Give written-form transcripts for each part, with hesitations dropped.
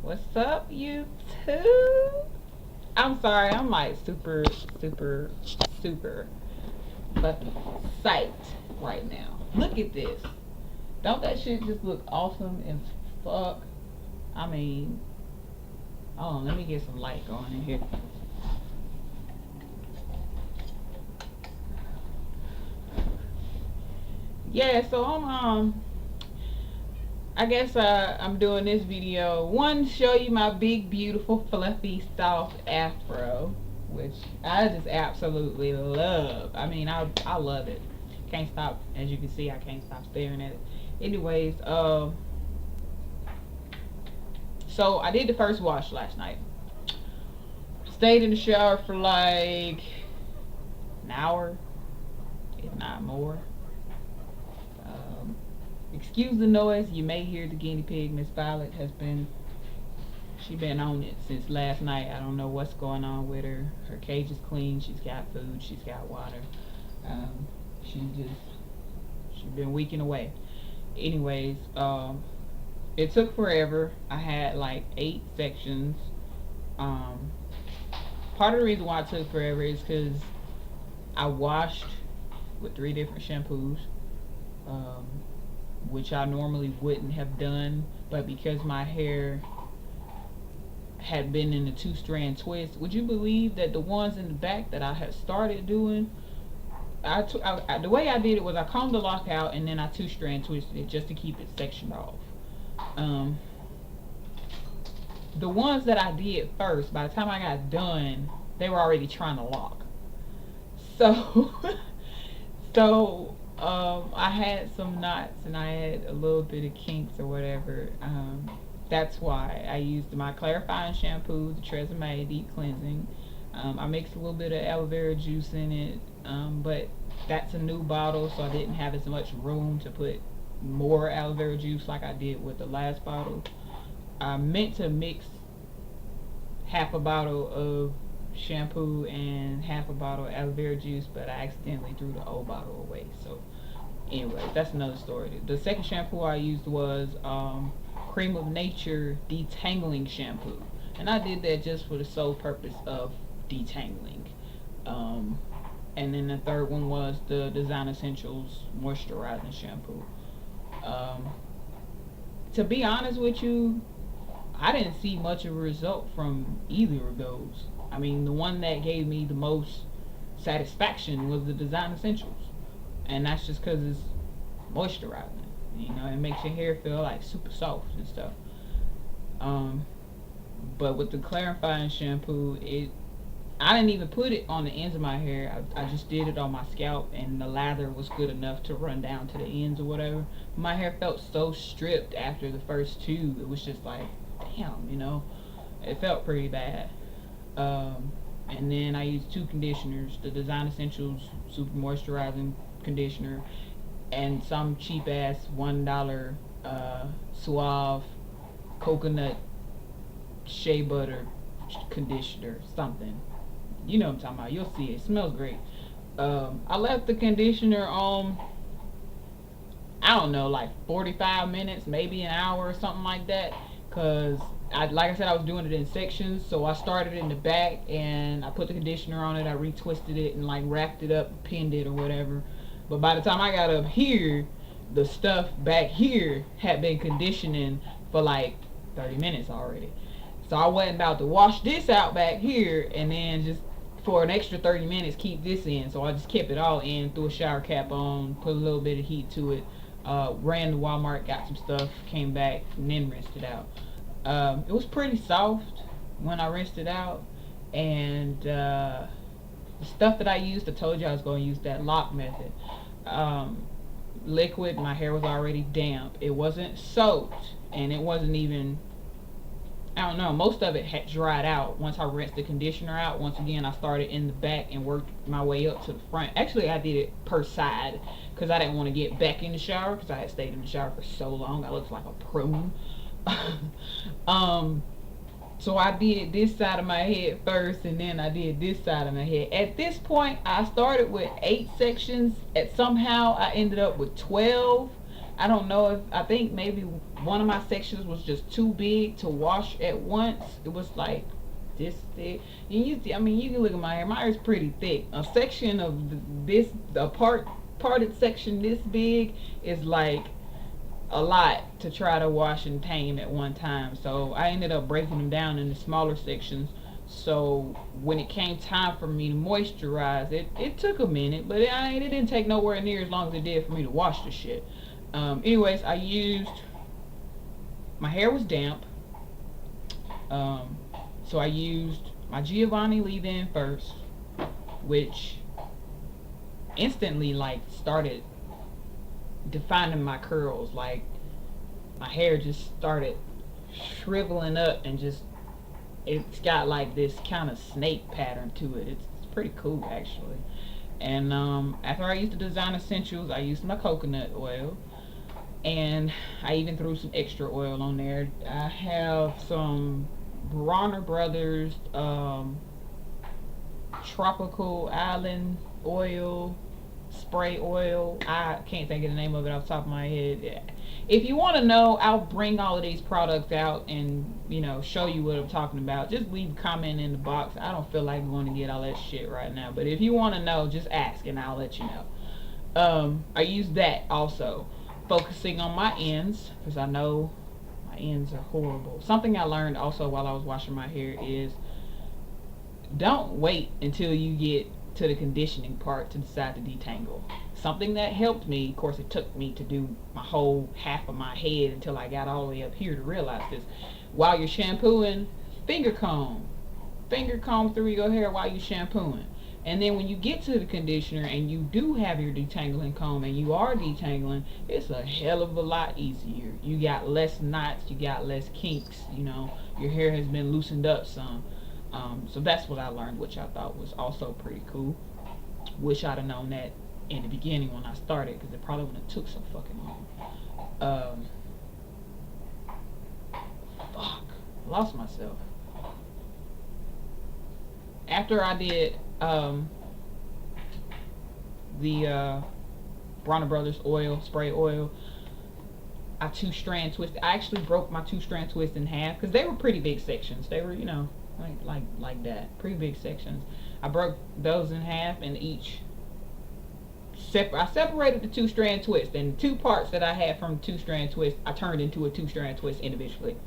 What's up, YouTube? I'm sorry, I'm like super fucking psyched right now. Look at this. Don't that shit just look awesome and fuck? I mean, oh, let me get some light going in here. Yeah, so I guess I'm doing this video one to show you my big beautiful fluffy soft afro, which I just absolutely love. I mean, I love it. Can't stop, as you can see, I can't stop staring at it. Anyways, so I did the first wash last night. Stayed in the shower for like an hour, if not more. Excuse the noise. You may hear the guinea pig. Miss Violet she been on it since last night. I don't know what's going on with her. Her cage is clean. She's got food. She's got water. Um, she been weeking away. Anyways, it took forever. I had like 8 sections. Um, Part of the reason why it took forever is because I washed with 3 different shampoos. Um, which I normally wouldn't have done, but because my hair had been in a 2-strand twist, would you believe that the ones in the back that I had started doing, the way I did it was I combed the lock out and then I 2-strand twisted it just to keep it sectioned off. The ones that I did first, by the time I got done, they were already trying to lock. So, I had some knots and I had a little bit of kinks or whatever. That's why I used my clarifying shampoo, the Tresemme Deep Cleansing. I mixed a little bit of aloe vera juice in it, but that's a new bottle, so I didn't have as much room to put more aloe vera juice like I did with the last bottle. I meant to mix half a bottle of shampoo and half a bottle of aloe vera juice, but I accidentally threw the old bottle away. So anyway, that's another story. The second shampoo I used was Cream of Nature Detangling Shampoo, and I did that just for the sole purpose of detangling. And then the third one was the Design Essentials Moisturizing Shampoo. To be honest with you, I didn't see much of a result from either of those. I mean, the one that gave me the most satisfaction was the Design Essentials, and that's just because it's moisturizing. You know, it makes your hair feel like super soft and stuff. But with the clarifying shampoo, I didn't even put it on the ends of my hair. I just did it on my scalp, and the lather was good enough to run down to the ends or whatever. My hair felt so stripped after the first 2. It was just like, damn, you know, it felt pretty bad. And then I used 2 conditioners, the Design Essentials Super Moisturizing Conditioner and some cheap ass $1 Suave Coconut Shea Butter Conditioner, something. You know what I'm talking about. You'll see it. It smells great. I left the conditioner on, I don't know, like 45 minutes, maybe an hour or something like that, because like I said, I was doing it in sections. So I started in the back and I put the conditioner on it, I retwisted it and like wrapped it up, pinned it or whatever. But by the time I got up here, the stuff back here had been conditioning for like 30 minutes already. So I wasn't about to wash this out back here and then just for an extra 30 minutes keep this in. So I just kept it all in, threw a shower cap on, put a little bit of heat to it, ran to Walmart, got some stuff, came back, and then rinsed it out. It was pretty soft when I rinsed it out, and the stuff that I used, I told you I was going to use that lock method. Liquid, my hair was already damp. It wasn't soaked, and it wasn't even, I don't know, most of it had dried out once I rinsed the conditioner out. Once again, I started in the back and worked my way up to the front. Actually, I did it per side because I didn't want to get back in the shower because I had stayed in the shower for so long. I looked like a prune. So I did this side of my head first, and then I did this side of my head. At this point, I started with 8 sections, and somehow I ended up with 12. I don't know if, I think maybe one of my sections was just too big to wash at once. It was like this thick. And I mean, you can look at my hair. My hair is pretty thick. A section of this, a parted section this big is like a lot to try to wash and tame at one time. So I ended up breaking them down into smaller sections. So when it came time for me to moisturize, it took a minute, but it didn't take nowhere near as long as it did for me to wash the shit. Anyways, my hair was damp. So I used my Giovanni leave-in first, which instantly like started defining my curls. Like my hair just started shriveling up and just, it's got like this kind of snake pattern to it. It's pretty cool actually. And after I used the Design Essentials, I used my coconut oil, and I even threw some extra oil on there. I have some Bronner Brothers tropical island oil, spray oil. I can't think of the name of it off the top of my head. If you want to know, I'll bring all of these products out and, you know, show you what I'm talking about. Just leave a comment in the box. I don't feel like going to get all that shit right now, but if you want to know, just ask and I'll let you know. I use that also, focusing on my ends, because I know my ends are horrible. Something I learned also while I was washing my hair is don't wait until you get to the conditioning part to decide to detangle. Something that helped me, of course it took me to do my whole half of my head until I got all the way up here to realize this. While you're shampooing, finger comb through your hair while you're shampooing. And then when you get to the conditioner and you do have your detangling comb and you are detangling, it's a hell of a lot easier. You got less knots, you got less kinks, you know, your hair has been loosened up some. So that's what I learned, which I thought was also pretty cool. Wish I'd have known that in the beginning when I started, because it probably wouldn't have took so fucking long. Fuck, lost myself. After I did the Bronner Brothers oil, spray oil, I two-strand twisted. I actually broke my two-strand twist in half because they were pretty big sections. They were, you know, like that, pretty big sections. I broke those in half, and each I separated the two-strand twist, and the two parts that I had from the two-strand twist I turned into a two-strand twist individually,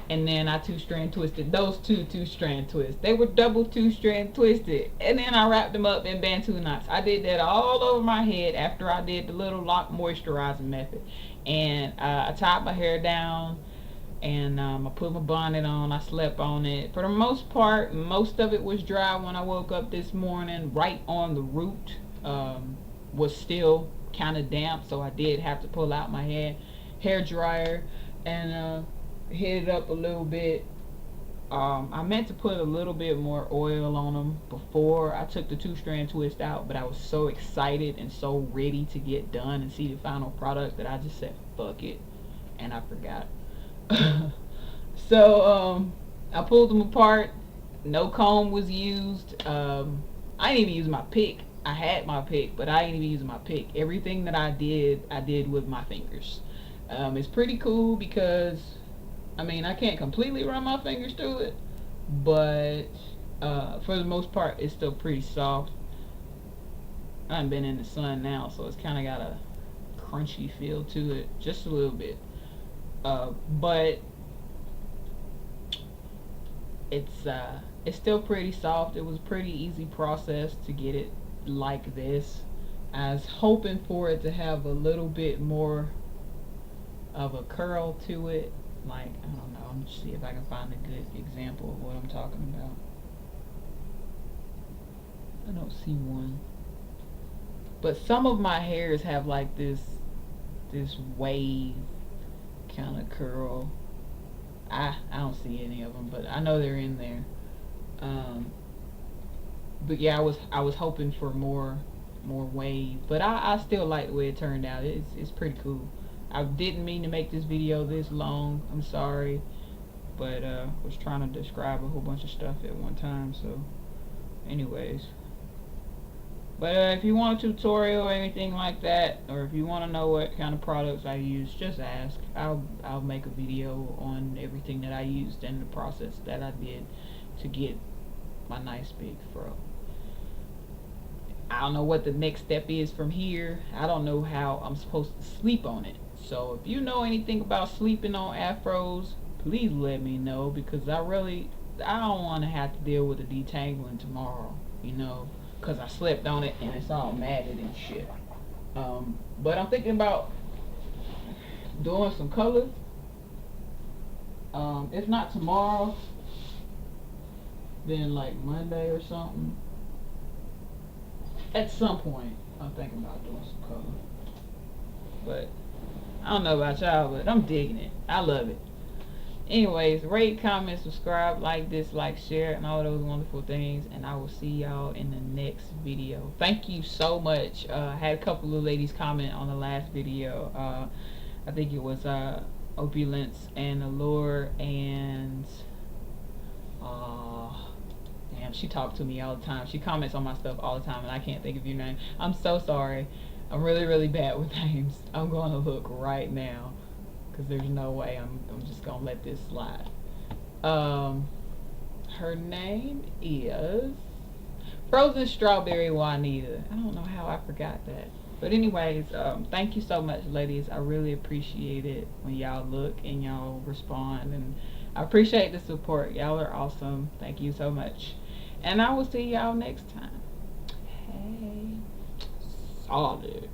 and then I two-strand twisted those two-strand twists. They were double two-strand twisted, and then I wrapped them up in Bantu knots. I did that all over my head after I did the little lock moisturizing method, and I tied my hair down, and I put my bonnet on. I slept on it. For the most part, most of it was dry when I woke up this morning. Right on the root was still kind of damp, so I did have to pull out my hair dryer and hit it up a little bit. I meant to put a little bit more oil on them before I took the two-strand twist out, but I was so excited and so ready to get done and see the final product that I just said fuck it, and I forgot. So I pulled them apart. No comb was used. I didn't even use my pick. I had my pick, but I didn't even use my pick. Everything that I did with my fingers. It's pretty cool because, I mean, I can't completely run my fingers through it, but for the most part, it's still pretty soft. I haven't been in the sun now, so it's kind of got a crunchy feel to it, just a little bit. But it's still pretty soft. It was a pretty easy process to get it like this. I was hoping for it to have a little bit more of a curl to it. Like, I don't know, I'm just see if I can find a good example of what I'm talking about. I don't see one. But some of my hairs have like this wave kind of curl. I don't see any of them, but I know they're in there. But yeah, I was hoping for more wave, but I still like the way it turned out. It's pretty cool. I didn't mean to make this video this long. I'm sorry, but was trying to describe a whole bunch of stuff at one time. So, anyways, But if you want a tutorial or anything like that, or if you want to know what kind of products I use, just ask. I'll make a video on everything that I used and the process that I did to get my nice big fro. I don't know what the next step is from here. I don't know how I'm supposed to sleep on it. So if you know anything about sleeping on afros, please let me know, because I don't want to have to deal with the detangling tomorrow, because I slept on it and it's all matted and shit. But I'm thinking about doing some color. If not tomorrow, then like Monday or something. At some point, I'm thinking about doing some color. But I don't know about y'all, but I'm digging it. I love it. Anyways, rate, comment, subscribe, like, dislike, share, and all those wonderful things. And I will see y'all in the next video. Thank you so much. I had a couple of ladies comment on the last video. I think it was Opulence and Allure and damn, she talked to me all the time. She comments on my stuff all the time, and I can't think of your name. I'm so sorry. I'm really, really bad with names. I'm going to look right now, because there's no way I'm just going to let this slide. Her name is Frozen Strawberry Juanita. I don't know how I forgot that. But anyways, thank you so much, ladies. I really appreciate it when y'all look and y'all respond. And I appreciate the support. Y'all are awesome. Thank you so much. And I will see y'all next time. Hey. Solid.